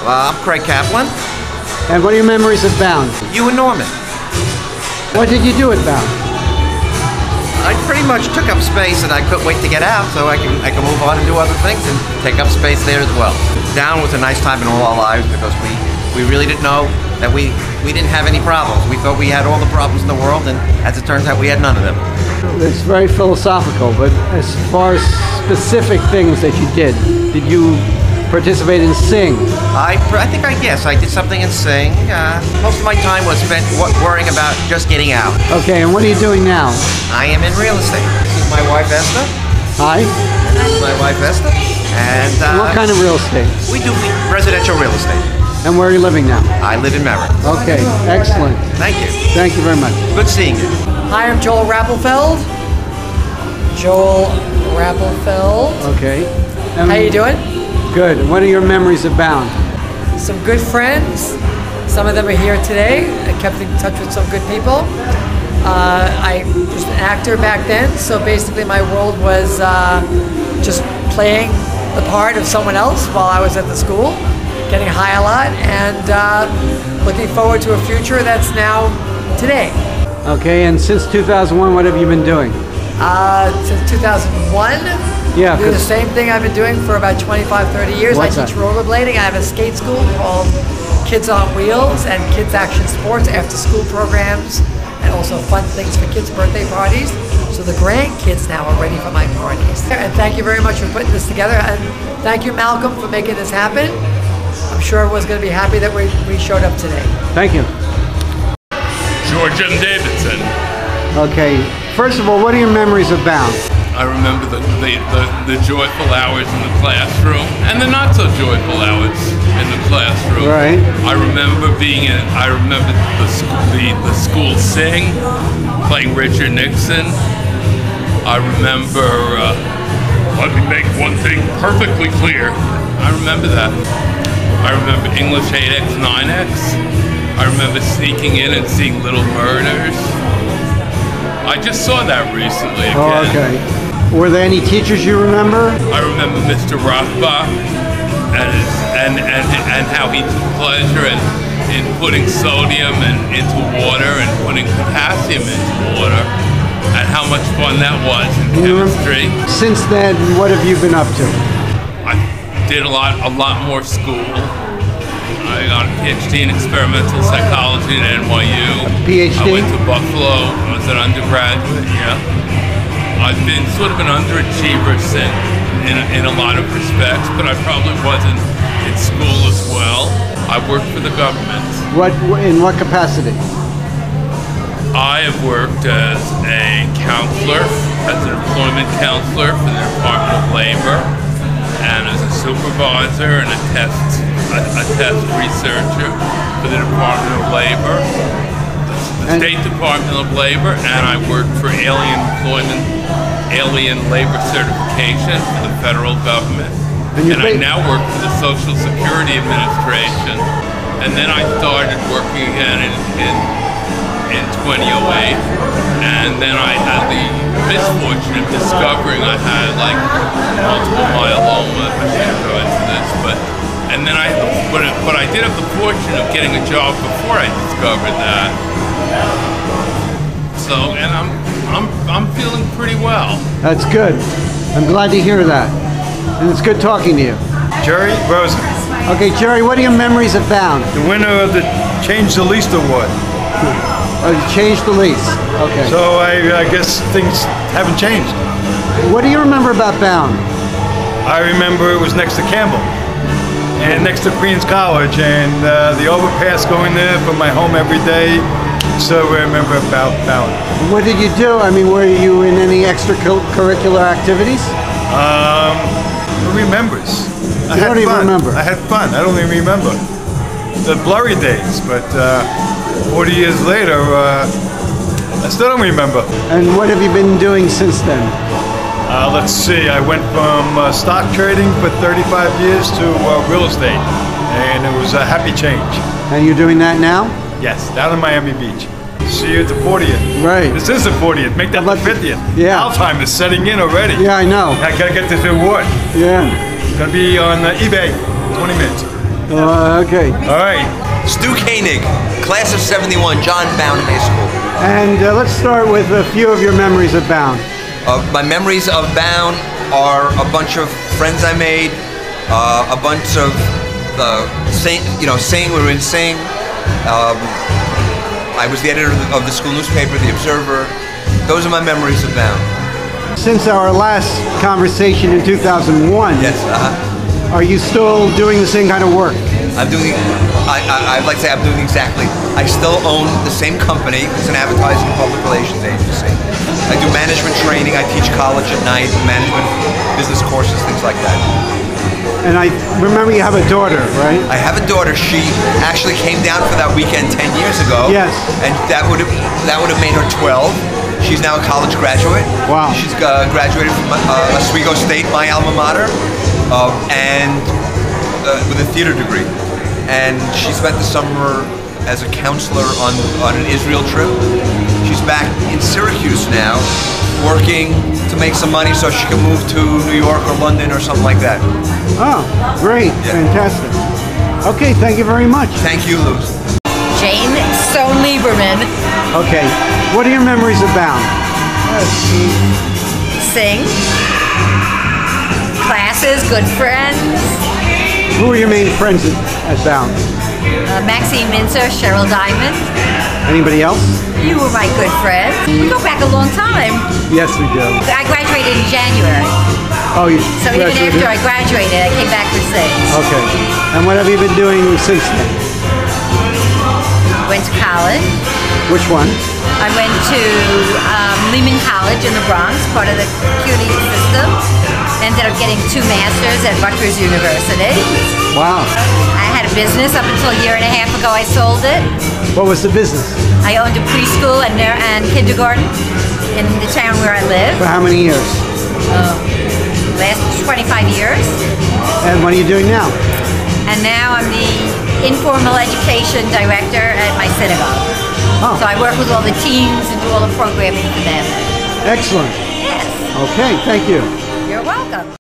I'm Craig Kaplan. And what are your memories of Bowne? You and Norman. What did you do at Bowne? I pretty much took up space and I couldn't wait to get out so I can move on and do other things and take up space there as well. Bowne was a nice time in all our lives because we really didn't know that we didn't have any problems. We thought we had all the problems in the world, and as it turns out, we had none of them. It's very philosophical, but as far as specific things that you did you participate in sing? I think I did something in sing. Most of my time was spent worrying about just getting out. Okay, and what are you doing now? I am in real estate. This is my wife Esther. Hi. This is my wife Esther. And what kind of real estate? We do residential real estate. And where are you living now? I live in Merritt. Okay, excellent. Thank you. Thank you very much. Good seeing you. Hi, I'm Joel Rafflefeld. Joel Rafflefeld. Okay. How you doing? Good. What are your memories of Bowne? Some good friends. Some of them are here today. I kept in touch with some good people. I was an actor back then, so basically my world was just playing the part of someone else while I was at the school, getting high a lot, and looking forward to a future that's now today. Okay, and since 2001, what have you been doing? Since 2001, yeah, do the same thing I've been doing for about 25, 30 years. I teach rollerblading. I have a skate school called Kids on Wheels and Kids Action Sports after school programs, and also fun things for kids' birthday parties. So the grandkids now are ready for my parties. And thank you very much for putting this together, and thank you, Malcolm, for making this happen. I'm sure everyone's going to be happy that we showed up today. Thank you. George and Davidson. Okay, first of all, what are your memories of Bowne? I remember the joyful hours in the classroom and the not so joyful hours in the classroom. Right. I remember the school sing, playing Richard Nixon. I remember, let me make one thing perfectly clear. I remember that. I remember English 8X, 9X. I remember sneaking in and seeing Little Murders. I just saw that recently again. Oh, okay. Were there any teachers you remember? I remember Mr. Rothbach and how he took pleasure in putting sodium into water and putting potassium into water, and how much fun that was in chemistry. Since then, what have you been up to? I did a lot more school. I got a PhD in experimental psychology at NYU. PhD? I went to Buffalo. I was an undergraduate, yeah. I've been sort of an underachiever in a lot of respects, but I probably wasn't in school as well. I worked for the government. In what capacity? I have worked as a counselor, as an employment counselor for the Department of Labor, and as a supervisor and a test researcher for the Department of Labor, the State Department of Labor, and I worked for Alien Labor Certification for the federal government. And I now work for the Social Security Administration. And then I started working again in 2008. And then I had the misfortune of discovering I had like multiple myeloma. I can't go into this, but I did have the fortune of getting a job before I discovered that. So, and I'm feeling pretty well. That's good. I'm glad to hear that. And it's good talking to you. Jerry Rosen. Okay, Jerry, what are your memories of Bowne? The winner of the Change the Lease Award. Oh, you changed the lease. Okay. So I guess things haven't changed. What do you remember about Bowne? I remember it was next to Campbell and next to Queens College, and the overpass going there from my home every day. So I remember about Bowne. What did you do? I mean, were you in any extracurricular activities? Who remembers? I don't even remember. I had fun. I don't even remember. The blurry days, but 40 years later, I still don't remember. And what have you been doing since then? Let's see. I went from stock trading for 35 years to real estate, and it was a happy change. And you're doing that now? Yes, down in Miami Beach. See you at the 40th. Right. This is the 40th. Make that the 50th. Yeah. Alzheimer's setting in already. Yeah, I know. I gotta get this award. Yeah. It's gonna be on eBay. 20 minutes. Okay. All right. Stu Kanig, class of 71, John Bowne High School. And let's start with a few of your memories of Bowne. My memories of Bowne are a bunch of friends I made, a bunch of sing. We were in Sing. I was the editor of the school newspaper, The Observer. Those are my memories of Bowne. Since our last conversation in 2001, Yes. Are you still doing the same kind of work? I'm doing. I'd like to say I'm doing exactly. I still own the same company. It's an advertising and public relations agency. I do management training. I teach college at night, management, business courses, things like that. And I remember you have a daughter, right? I have a daughter. She actually came down for that weekend 10 years ago. Yes. And that would have made her 12. She's now a college graduate. Wow. She's graduated from Oswego State, my alma mater, and with a theater degree. And she spent the summer as a counselor on an Israel trip. She's back in Syracuse now, working to make some money so she can move to New York or London or something like that. Oh, great. Yeah. Fantastic. Okay, thank you very much. Thank you, Luz. Jane Stone Lieberman. Okay, what are your memories of Bowne? Sing. Classes, good friends. Who are your main friends at Bowne? Maxine Minzer, Cheryl Diamond. Anybody else? You were my good friend. We go back a long time. Yes, we do. I graduated in January. Oh, you So even graduated? after I graduated, I came back for Sing. Okay. And what have you been doing since then? Went to college. Which one? I went to Lehman College in the Bronx, part of the CUNY system. Ended up getting 2 masters at Rutgers University. Wow. I had a business up until a year and a half ago. I sold it. What was the business? I owned a preschool and kindergarten in the town where I live. For how many years? Last 25 years. And what are you doing now? And now I'm the informal education director at my synagogue. Oh. So I work with all the teams and do all the programming for them. Excellent. Yes. Okay, thank you. You're welcome.